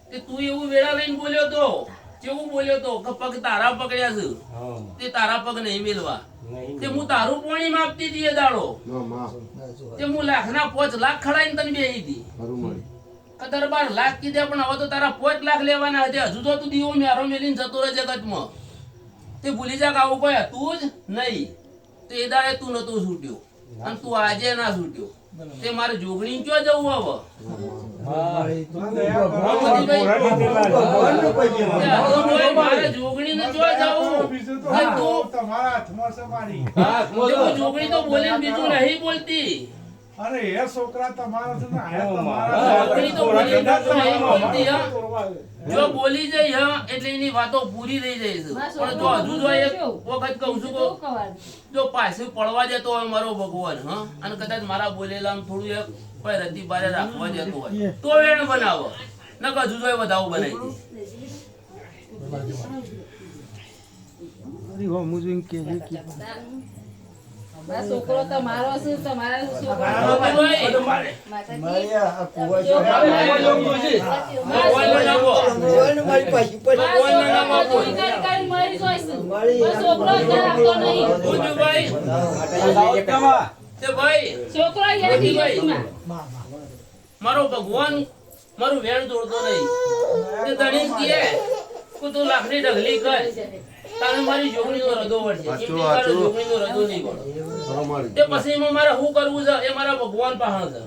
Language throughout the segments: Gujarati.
તે તું એવું વેળા લઈને બોલ્યો તો કેવું બોલ્યો તો કે પગ તારા પકડ્યા છે તે તારા પગ નહીં મેલવા તે હું તારું પાણી માપતી હતી એ દાડો તે હું લાખના 5 લાખ ખડાઈને તને બેહી હતી દરબાર લાખ કીધે પણ હવે તો તારા 5 લાખ લેવાના હતા હજુ તો તું દીવો મેરો મેલીને જતો રહે જગતમાં તે ભૂલી જા કે આવું કોઈ હતું જ નહીં તો એ દાડે તું નતો છૂટ્યો અને તું આજે ના છૂટ્યો તે મારે જોગણી ક્યાં જવું હવે મારે જોગણી ને ક્યાં જવું જોગણી તો બોલીને બીજું નહીં બોલતી અરે એ છોકરા તમારા છે ને જોગણી તો બોલીને બીજું નહીં બોલતી જો બોલી જઈ એટલે એની વાતો પૂરી થઈ જાય છે પણ જો હજુ જો એક વખત કહું છું જો પાછું પડવા જતો હોય મારો ભગવાન અને કદાચ મારા બોલેલા થોડું એક કોઈ રતી બારે રાખવા જતો હોય તો વેણ બનાવો ન હજુ જો વધાવો બનાવી છોકરો તમારો છે તમારા મારો ભગવાન મારું વેણ જોડતો નહીં ધણી કે તું લાખની ઢગલી કર તારે મારી જોગણીનો રદો વળશે જોગણીનો રદો નહીં વળે તે પછી મારે શું કરવું છે એ મારા ભગવાન પાહણ છે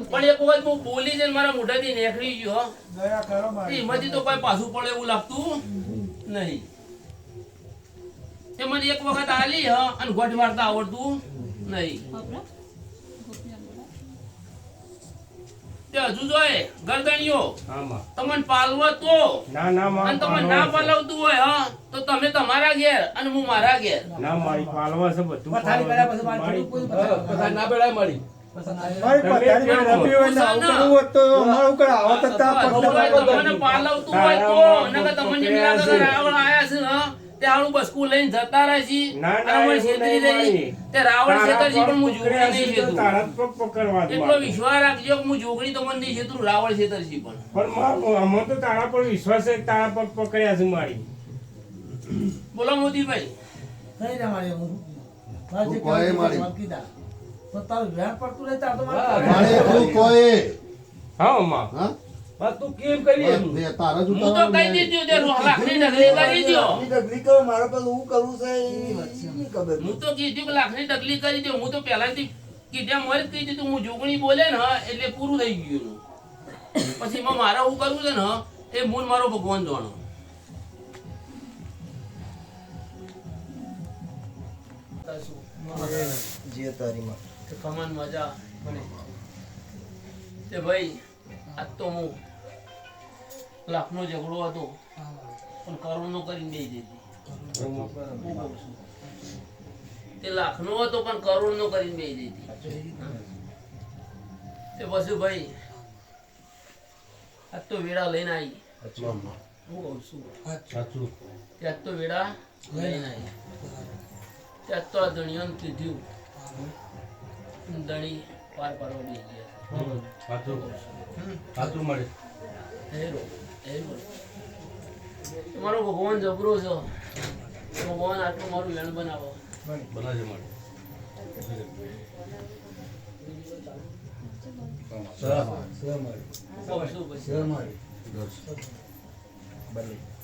પણ એક વખત હું બોલી જઈને મારા મોઢાથી નીકળી ગયો એમાંથી તો કોઈ પાછું પડે એવું લાગતું નહીં એ મને એક વખત આલી અને ગોઠ મારતા આવડતું નહીં હજુ જોય ગરદણીઓ તમને પાલવો તો અને તમે ના પાલવતું હોય તો તમે તમારા ઘેર અને હું મારા ઘેર ના મારી પાલવા છે બધું ના બેડા મળી પાલવતું હોય તો નકર તમને રાવણ આયા છે તે હાલું બસકું લઈને જતા રહે છે તે રાવણ છેતરજી પણ હું જોગણી નહીં છેતું એટલો વિશ્વાસ રાખજો કે હું જોગણી તો મને નહીં છેતું રાવણ છેતરજી પણ અમે તો તારા પર વિશ્વાસ છે તારા પગ પકડ્યા છે મારી બોલો મોદીભાઈ કઈ ના મારી તો તારું વ્યાપ પડતું રહે તાર તો હા માં તું કેમ કરી હું તો કહી દીધું તે લાખની ઢગલી કરી દો મારે પેલું હું કરવું છે હું તો કીધું કે લાખની ઢગલી કરી દો હું તો પહેલાથી કીધા મરી કહી દીધું હું જોગણી બોલે ને એટલે પૂરું થઈ ગયું પછી મારે શું કરવું છે ને એ મૂળ મારો ભગવાન જાણો કમાન મજા તે ભાઈ આજ તો હું લાખનો ઝઘડો હતો પણ કરોડનો કરીને દઈ દીધી તે લાખનો હતો પણ કરોડનો કરીને દઈ દીધી તે પછી ભાઈ આજ તો વેડા લઈને આવી હું કહું છું આજ તો વેડા લઈને આવી ત્યાં તો આ ધણીઓને કીધું ધણી પાર પાડવા દઈ ગયા તમારો ભગવાન જબરો છે ભગવાન આટલું મારું વેણ બનાવો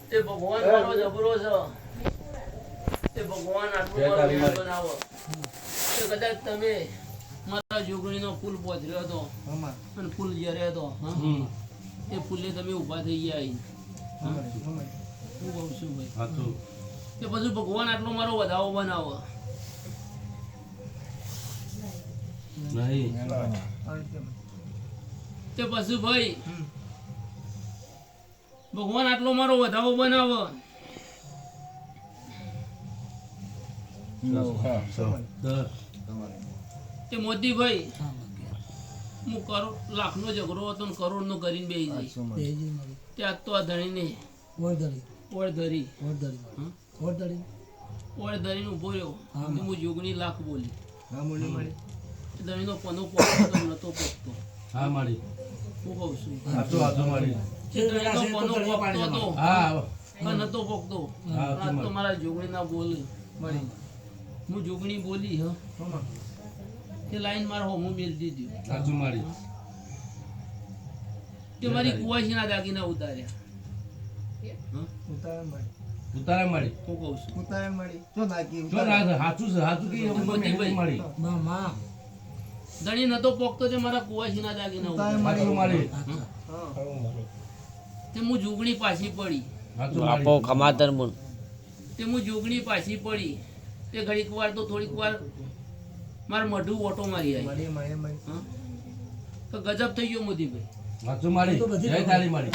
તે ભગવાન મારો જબરો છે તે ભગવાન આટલું મારું વેણ બનાવો તે કદાચ તમે મારા જોગણીનો ફૂલ પહોંચ્યો હતો અને ફૂલ જ્યારે હતો એ ફૂલે તમે ઊભા થઈ ગયા હું કહું છું ભાઈ તે પછી ભગવાન આટલો મારો વધાવો બનાવો તે પછી ભાઈ ભગવાન આટલો મારો વધાવો બનાવો તે મોદીભાઈ હું લાખનો ઝઘડો હતો ને કરોડનો કરીને બેસી જાય ત્યાં તો આ ધણીને ઓળધરીને ઉભો રહ્યો હું જોગણી લાખ બોલી ધણીનો પનો પોતો નતો પોતો હું કહું છું હાચું હાચું મારી જે દહીંનો પનો પોકતો હતો, હા કે નતો પોકતો. હા, પણ આ તો મારા જોગણીના બોલ મળી. હું જોગણી બોલી હ તે લાઈન મારા હોમું મેલ દીધી. હાચું મારી તે મારી કુવાસીના દાગીના ઉતાર્યા. ઉતારે મારી હું કહું છું જો ના હાચું છે હાચું કે મોતીભાઈ. મારી દણી નતો પોકતો તે મારા કુવાસીના દાગીના ઉતાર્યા. હાચું મારી તે હું જોગણી પાછી પડી. હાચું મારી તે હું જોગણી પાછી પડી. તે ઘડીક વાર તો થોડીક વાર મારું મોઢું ઓટો મારી આવી. હં? તો ગજબ થઈ ગયો મોદીભાઈ. હાચું મારી જય તારી મારી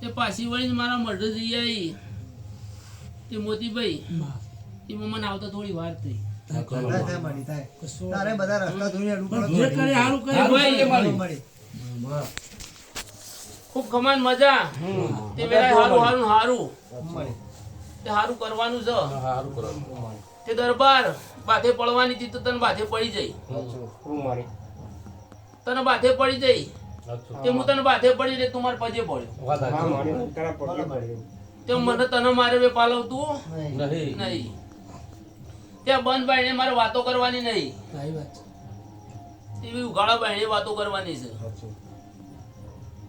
તે પાછી વળીને મારા મોઢું જઈ આવી. તે મોતીભાઈ એ મને આવતા થોડી વાર થઈ. તારે બધા રસ્તા ધોઈને અડવું પડે. જે કરે હારું કરે ભાઈ, મારી ખૂબ કમાન મજા. તે વેળાએ હારું હારું હારું તે હારું કરવાનું છે. હારું કરો તે દરબાર બાથે પડવાની હતી તો તને બાથે પડી જઈ. તને બાથે પડી જઈ હાચું તે હું તને બાથે પડી રે તું મારા પજે પડ્યો. વાત હાચું તે મને તને મારે બે પાલવતું નહીં નહીં. ત્યાં બંધ બાઈને મારે વાતો કરવાની નહીં. એવી ઉઘાડા બાઈને વાતો કરવાની છે.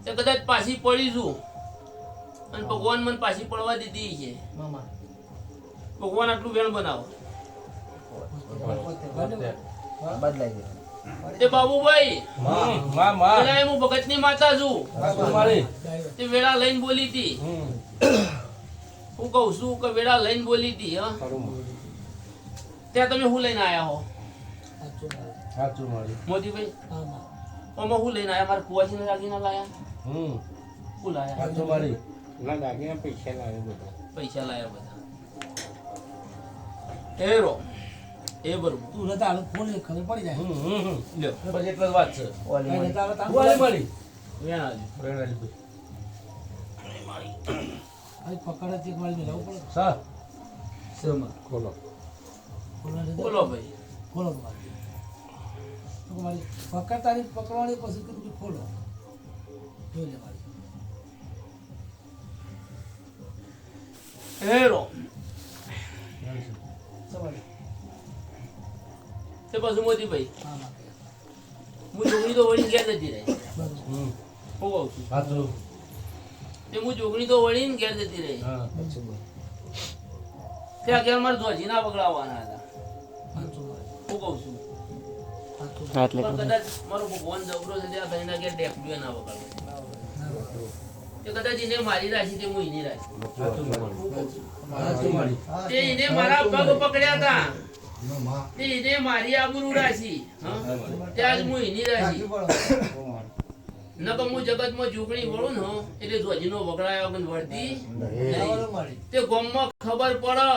તે કદાચ પાછી પડીશું અને ભગવાન મને પાછી પડવા દીધી છે. ભગવાન આટલું વેણ બનાવો. તે બાબુભાઈ માં માં પેલા હું ભગતની માતા છું. હાચું મારી તે વેળા લઈને બોલી હતી. હું કહું છું કે વેળા લઈને બોલી હતી. હા ત્યાં તમે શું લઈને આયા હો હાચું મારી મોદીભાઈ? આમાં શું લઈને આયા? મારા કુવાસીને દાગીના લાયા? શું લાયા? હાચું મારી પૈસા લાયા બધા. હેરો એ બરોબર. તું રહેતા હાલ ફોન લે, ખબર પડી જાય. લ્યો બસ એટલી જ વાત છે કઈ રહેતા હવે તારું વાલી મારી વેણ આવજો. પ્રેરણા હવે પકડે તે એક વાર મેલાવવું પડે. સા ખોલો રહેતા. બોલો ભાઈ. ખોલો તમારે. તો મારી પકડતાની પકડવાની પછી કીધું કે ખોલો. જોઈ લે મારી. હેરો સવારે. તે પછી મોદીભાઈ હા હા. હું જોગણી તો વળીને ઘેર જતી રહી. બરોબર. હું કહું છું હાચું તે હું જોગણી તો વળીને ઘેર જતી રહી. હા ત્યાં ઘેર મારે ધ્વજીના બગડાવવાના હતા. સાચું મારી. હું કહું છું સાચું. પણ કદાચ મારો ભગવાન જબરો છે ત્યાં ભાઈના ઘેર ડેકડું ના વગાડે. તે કદાચ એને મારી રાખી તે હું એની રાખી. હાચું મારી હાચું મારી તે એને મારા પગ પકડ્યા હતા. તે એને મારી આબરૂ રાખી. હં? ત્યાં જ હું એની રાખી. નકર હું જગતમાં જોગણી વળું ને એટલે ધ્વજીનો વગડાયો વગર વળતી નહીં. તે ગામમાં ખબર પડે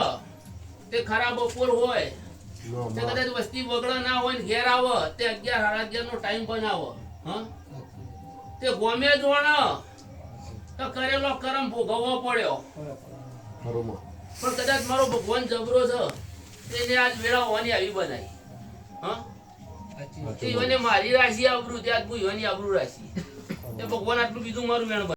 તે ખરા બપોર હોય તે કદાચ વસ્તી વગડા ના હોય ને ઘેર આવે તે 11 સાડા 11 નો ટાઈમ બનાવો. હા તે ગોમે જોણ તો કરેલો કરમ ભોગવવો પડ્યો. પણ કદાચ મારો ભગવાન જબરો છે તેને આજ વેળા હોવાની આવી બનાવી. હા તે ઈવને મારી રાશિ આબરૂ ત્યાં હું ઈવની આબરૂ રાશિ તે ભગવાન આટલું કીધું મારું વેણ